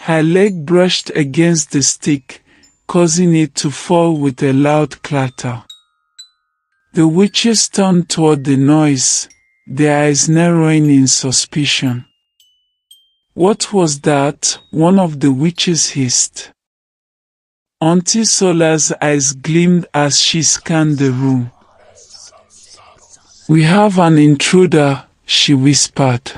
Her leg brushed against the stick, causing it to fall with a loud clatter. The witches turned toward the noise, their eyes narrowing in suspicion. "What was that?" one of the witches hissed. Auntie Sola's eyes gleamed as she scanned the room. "We have an intruder," she whispered.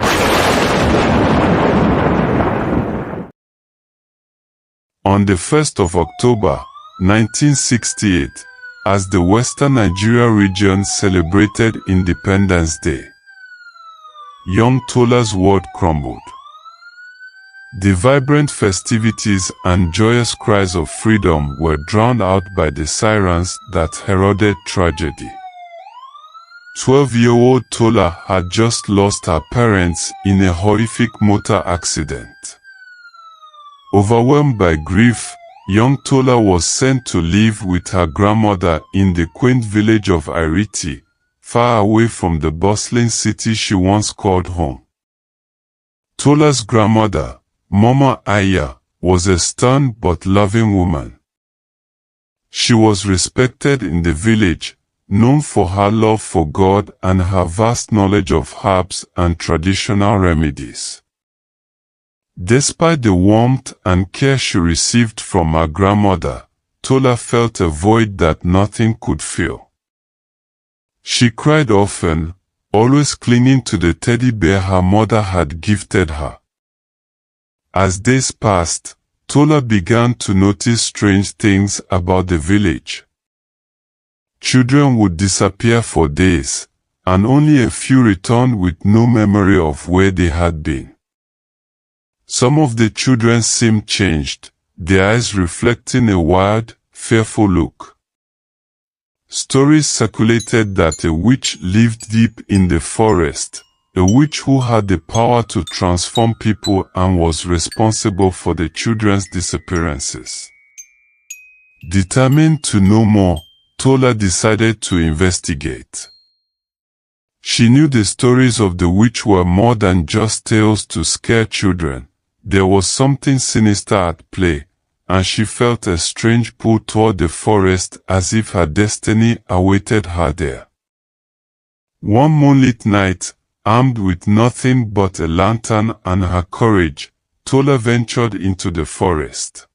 On the 1st of October, 1968, as the Western Nigeria region celebrated Independence Day, young Tola's world crumbled. The vibrant festivities and joyous cries of freedom were drowned out by the sirens that heralded tragedy. 12-year-old Tola had just lost her parents in a horrific motor accident. Overwhelmed by grief, young Tola was sent to live with her grandmother in the quaint village of Iriti, far away from the bustling city she once called home. Tola's grandmother, Mama Aya, was a stern but loving woman. She was respected in the village, known for her love for God and her vast knowledge of herbs and traditional remedies. Despite the warmth and care she received from her grandmother, Tola felt a void that nothing could fill. She cried often, always clinging to the teddy bear her mother had gifted her. As days passed, Tola began to notice strange things about the village. Children would disappear for days, and only a few returned with no memory of where they had been. Some of the children seemed changed, their eyes reflecting a wild, fearful look. Stories circulated that a witch lived deep in the forest, a witch who had the power to transform people and was responsible for the children's disappearances. Determined to know more, Tola decided to investigate. She knew the stories of the witch were more than just tales to scare children. There was something sinister at play, and she felt a strange pull toward the forest as if her destiny awaited her there. One moonlit night, armed with nothing but a lantern and her courage, Tola ventured into the forest.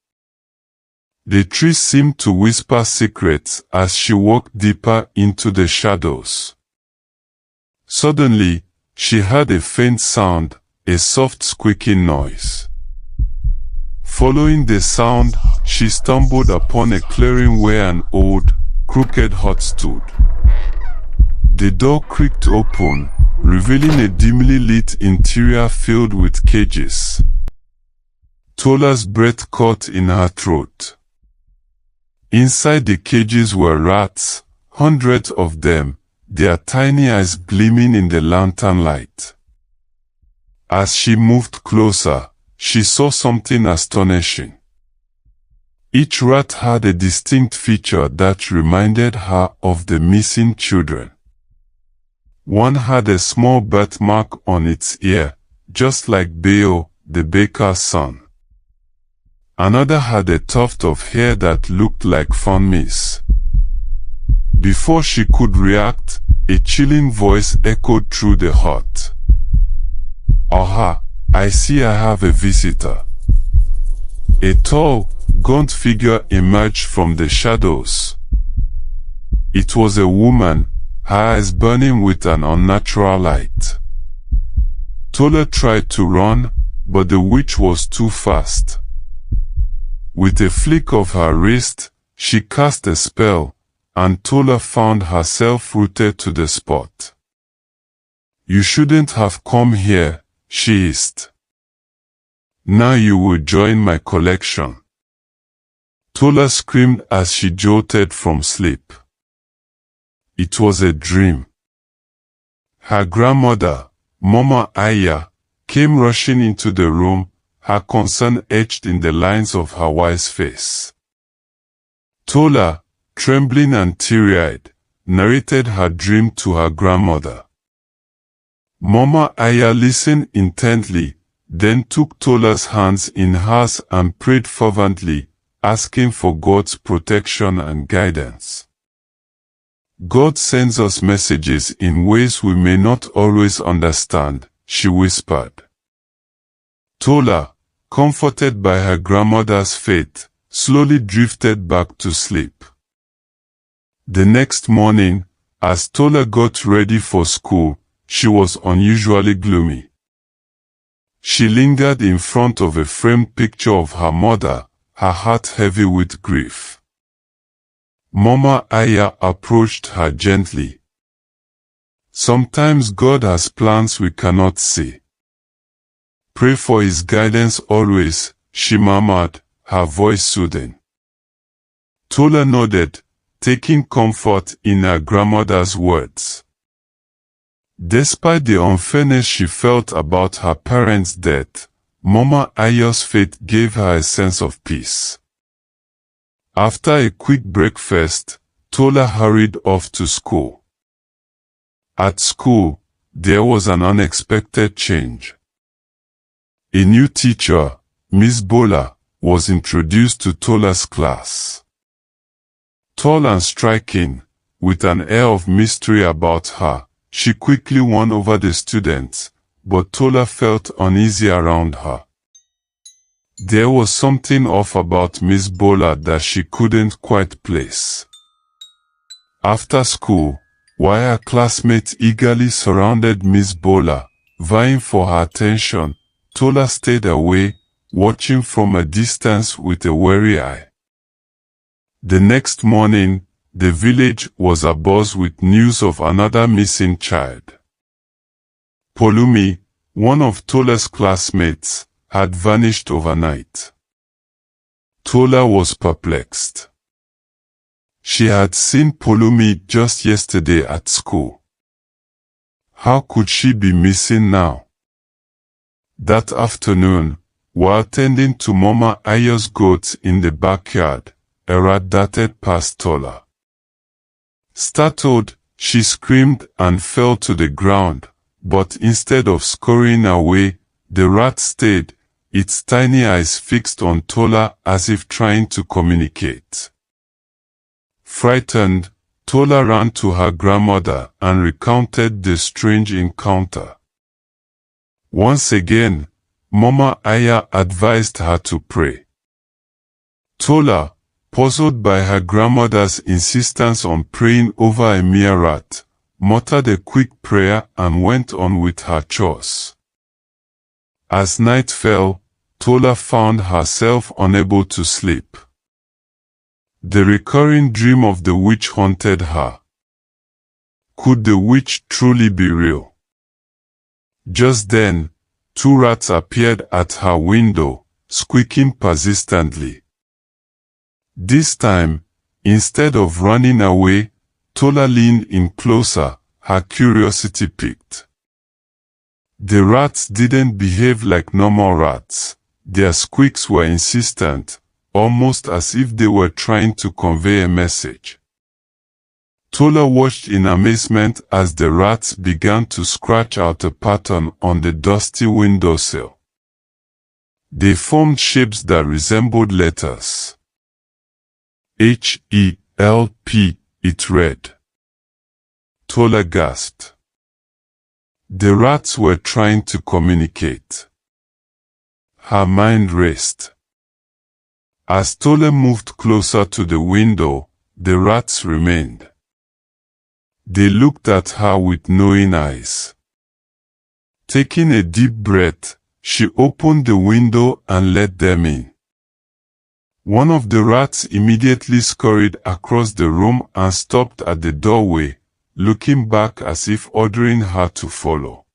The trees seemed to whisper secrets as she walked deeper into the shadows. Suddenly, she heard a faint sound, a soft squeaking noise. Following the sound, she stumbled upon a clearing where an old, crooked hut stood. The door creaked open, revealing a dimly lit interior filled with cages. Tola's breath caught in her throat. Inside the cages were rats, hundreds of them, their tiny eyes gleaming in the lantern light. As she moved closer, she saw something astonishing. Each rat had a distinct feature that reminded her of the missing children. One had a small birthmark on its ear, just like Beo, the baker's son. Another had a tuft of hair that looked like fawn mist. Before she could react, a chilling voice echoed through the hut. "Aha, I see I have a visitor." A tall, gaunt figure emerged from the shadows. It was a woman, her eyes burning with an unnatural light. Tola tried to run, but the witch was too fast. With a flick of her wrist, she cast a spell, and Tola found herself rooted to the spot. "You shouldn't have come here," she hissed. "Now you will join my collection." Tola screamed as she jolted from sleep. It was a dream. Her grandmother, Mama Aya, came rushing into the room, her concern etched in the lines of her wise face. Tola, trembling and teary-eyed, narrated her dream to her grandmother. Mama Aya listened intently, then took Tola's hands in hers and prayed fervently, asking for God's protection and guidance. God sends us messages in ways we may not always understand, she whispered. Tola, comforted by her grandmother's faith, slowly drifted back to sleep. The next morning, as Tola got ready for school, she was unusually gloomy. She lingered in front of a framed picture of her mother, her heart heavy with grief. Mama Aya approached her gently. Sometimes God has plans we cannot see. Pray for His guidance always, she murmured, her voice soothing. Tola nodded, taking comfort in her grandmother's words. Despite the unfairness she felt about her parents' death, Mama Aya's faith gave her a sense of peace. After a quick breakfast, Tola hurried off to school. At school, there was an unexpected change. A new teacher, Miss Bola, was introduced to Tola's class. Tall and striking, with an air of mystery about her, she quickly won over the students, but Tola felt uneasy around her. There was something off about Miss Bola that she couldn't quite place. After school, while her classmates eagerly surrounded Miss Bola, vying for her attention, Tola stayed away, watching from a distance with a wary eye. The next morning, the village was abuzz with news of another missing child. Polumi, one of Tola's classmates, had vanished overnight. Tola was perplexed. She had seen Polumi just yesterday at school. How could she be missing now? That afternoon, while tending to Mama Aya's goats in the backyard, a rat darted past Tola. Startled, she screamed and fell to the ground, but instead of scurrying away, the rat stayed, its tiny eyes fixed on Tola as if trying to communicate. Frightened, Tola ran to her grandmother and recounted the strange encounter. Once again, Mama Aya advised her to pray. Tola, puzzled by her grandmother's insistence on praying over a mere rat, muttered a quick prayer and went on with her chores. As night fell, Tola found herself unable to sleep. The recurring dream of the witch haunted her. Could the witch truly be real? Just then, two rats appeared at her window, squeaking persistently. This time, instead of running away, Tola leaned in closer, her curiosity piqued. The rats didn't behave like normal rats. Their squeaks were insistent, almost as if they were trying to convey a message. Tola watched in amazement as the rats began to scratch out a pattern on the dusty windowsill. They formed shapes that resembled letters. H-E-L-P, it read. Tola gasped. The rats were trying to communicate. Her mind raced. As Tola moved closer to the window, the rats remained. They looked at her with knowing eyes. Taking a deep breath, she opened the window and let them in. One of the rats immediately scurried across the room and stopped at the doorway, looking back as if ordering her to follow.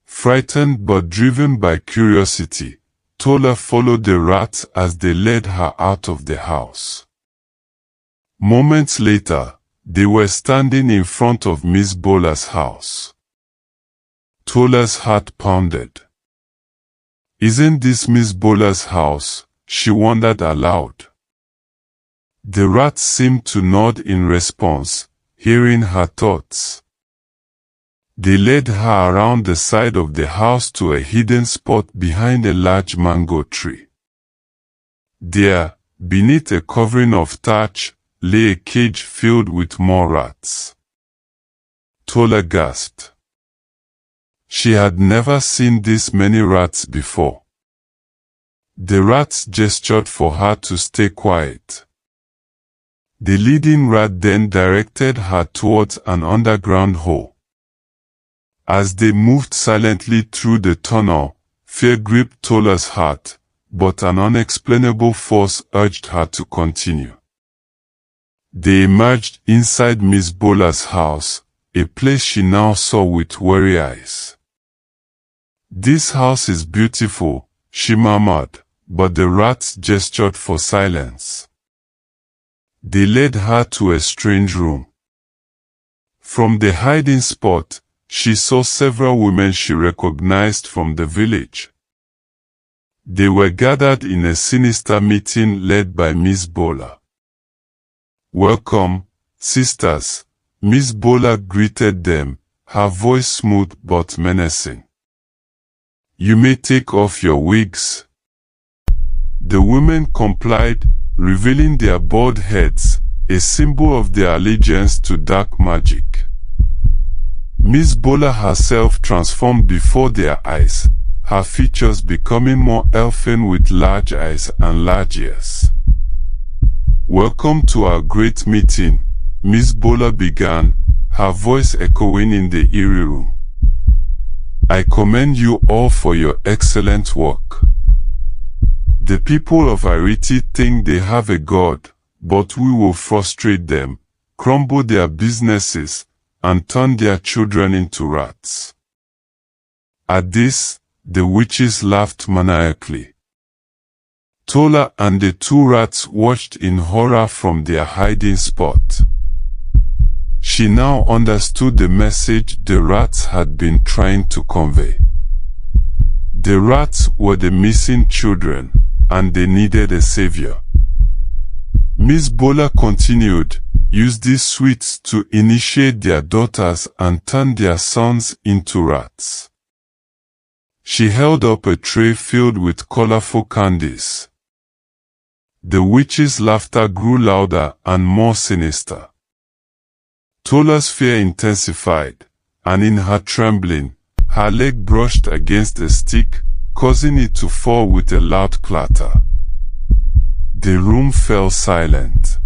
Frightened but driven by curiosity, Tola followed the rats as they led her out of the house. Moments later, they were standing in front of Miss Bola's house. Tola's heart pounded. Isn't this Miss Bola's house? She wondered aloud. The rats seemed to nod in response, hearing her thoughts. They led her around the side of the house to a hidden spot behind a large mango tree. There, beneath a covering of thatch, lay a cage filled with more rats. Tola gasped. She had never seen this many rats before. The rats gestured for her to stay quiet. The leading rat then directed her towards an underground hole. As they moved silently through the tunnel, fear gripped Tola's heart, but an unexplainable force urged her to continue. They emerged inside Miss Bola's house, a place she now saw with weary eyes. "This house is beautiful," she murmured, but the rats gestured for silence. They led her to a strange room. From the hiding spot, she saw several women she recognized from the village. They were gathered in a sinister meeting led by Miss Bola. "Welcome, sisters," Miss Bola greeted them, her voice smooth but menacing. "You may take off your wigs." The women complied, revealing their bald heads, a symbol of their allegiance to dark magic. Miss Bola herself transformed before their eyes, her features becoming more elfin with large eyes and large ears. "Welcome to our great meeting," Miss Bola began, her voice echoing in the eerie room. "I commend you all for your excellent work. The people of Ariti think they have a god, but we will frustrate them, crumble their businesses, and turn their children into rats." At this, the witches laughed maniacally. Tola and the two rats watched in horror from their hiding spot. She now understood the message the rats had been trying to convey. The rats were the missing children, and they needed a savior. Miss Bola continued, "Use these sweets to initiate their daughters and turn their sons into rats." She held up a tray filled with colorful candies. The witch's laughter grew louder and more sinister. Tola's fear intensified, and in her trembling, her leg brushed against a stick, causing it to fall with a loud clatter. The room fell silent.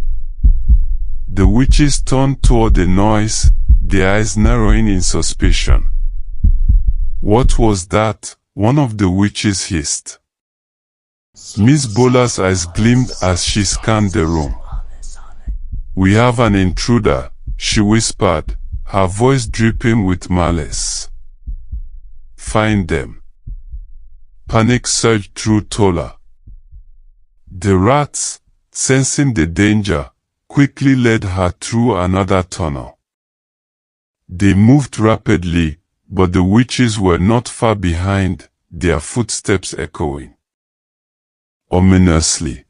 The witches turned toward the noise, their eyes narrowing in suspicion. "What was that?" one of the witches hissed. Miss Bola's eyes gleamed as she scanned the room. "We have an intruder," she whispered, her voice dripping with malice. "Find them." Panic surged through Tola. The rats, sensing the danger, quickly led her through another tunnel. They moved rapidly, but the witches were not far behind, their footsteps echoing ominously.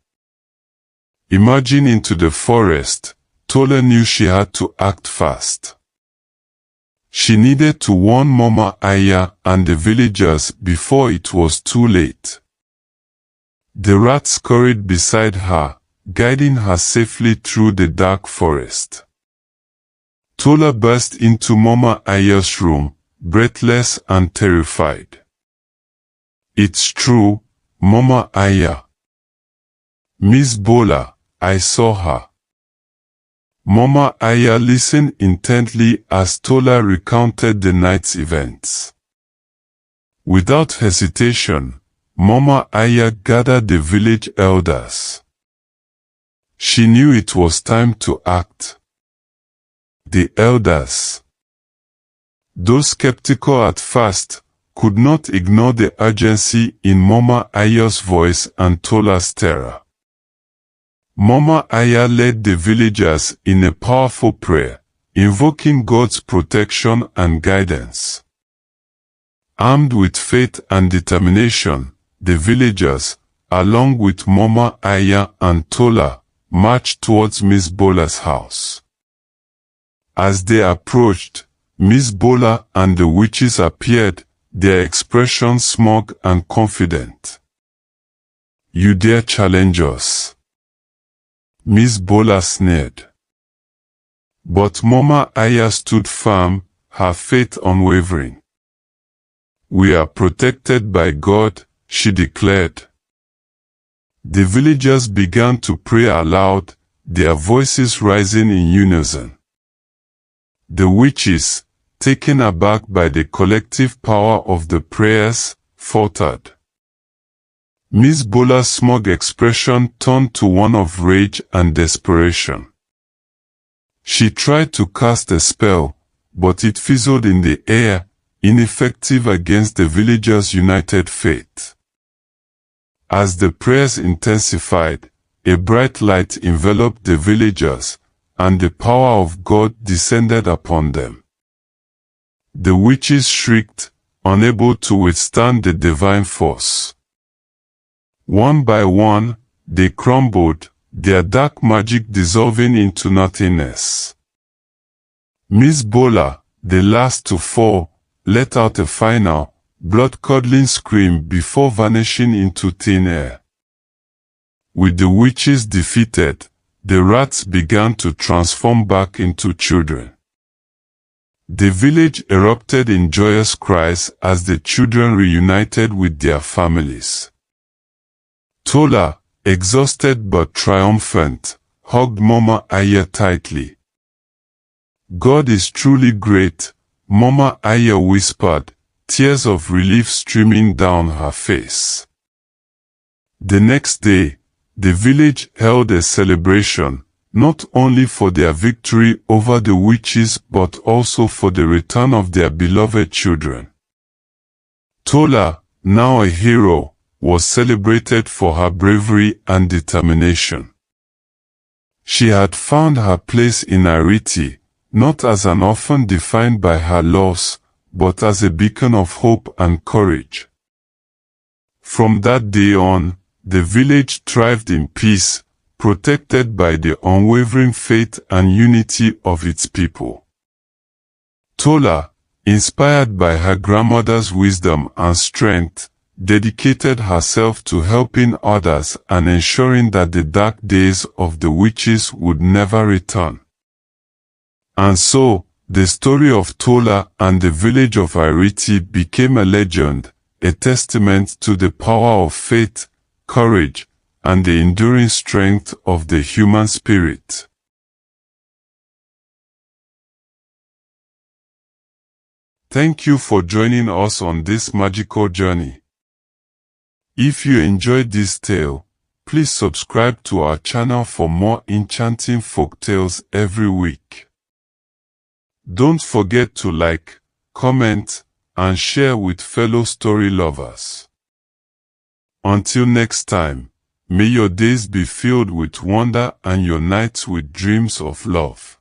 Emerging into the forest, Tola knew she had to act fast. She needed to warn Mama Aya and the villagers before it was too late. The rats scurried beside her, guiding her safely through the dark forest. Tola burst into Mama Aya's room, breathless and terrified. "It's true, Mama Aya. Miss Bola, I saw her." Mama Aya listened intently as Tola recounted the night's events. Without hesitation, Mama Aya gathered the village elders. She knew it was time to act. The elders, though skeptical at first, could not ignore the urgency in Mama Aya's voice and Tola's terror. Mama Aya led the villagers in a powerful prayer, invoking God's protection and guidance. Armed with faith and determination, the villagers, along with Mama Aya and Tola, marched towards Miss Bola's house. As they approached, Miss Bola and the witches appeared, their expressions smug and confident. "You dare challenge us?" Miss Bola sneered. But Mama Aya stood firm, her faith unwavering. "We are protected by God," she declared. The villagers began to pray aloud, their voices rising in unison. The witches, taken aback by the collective power of the prayers, faltered. Miss Bola's smug expression turned to one of rage and desperation. She tried to cast a spell, but it fizzled in the air, ineffective against the villagers' united faith. As the prayers intensified, a bright light enveloped the villagers, and the power of God descended upon them. The witches shrieked, unable to withstand the divine force. One by one, they crumbled, their dark magic dissolving into nothingness. Miss Bola, the last to fall, let out a final, blood-curdling scream before vanishing into thin air. With the witches defeated, the rats began to transform back into children. The village erupted in joyous cries as the children reunited with their families. Tola, exhausted but triumphant, hugged Mama Aya tightly. "God is truly great," Mama Aya whispered, tears of relief streaming down her face. The next day, the village held a celebration, not only for their victory over the witches but also for the return of their beloved children. Tola, now a hero, was celebrated for her bravery and determination. She had found her place in Ariti, not as an orphan defined by her loss, but as a beacon of hope and courage. From that day on, the village thrived in peace, protected by the unwavering faith and unity of its people. Tola, inspired by her grandmother's wisdom and strength, dedicated herself to helping others and ensuring that the dark days of the witches would never return. And so, the story of Tola and the village of Ariti became a legend, a testament to the power of faith, courage, and the enduring strength of the human spirit. Thank you for joining us on this magical journey. If you enjoyed this tale, please subscribe to our channel for more enchanting folk tales every week. Don't forget to like, comment, and share with fellow story lovers. Until next time, may your days be filled with wonder and your nights with dreams of love.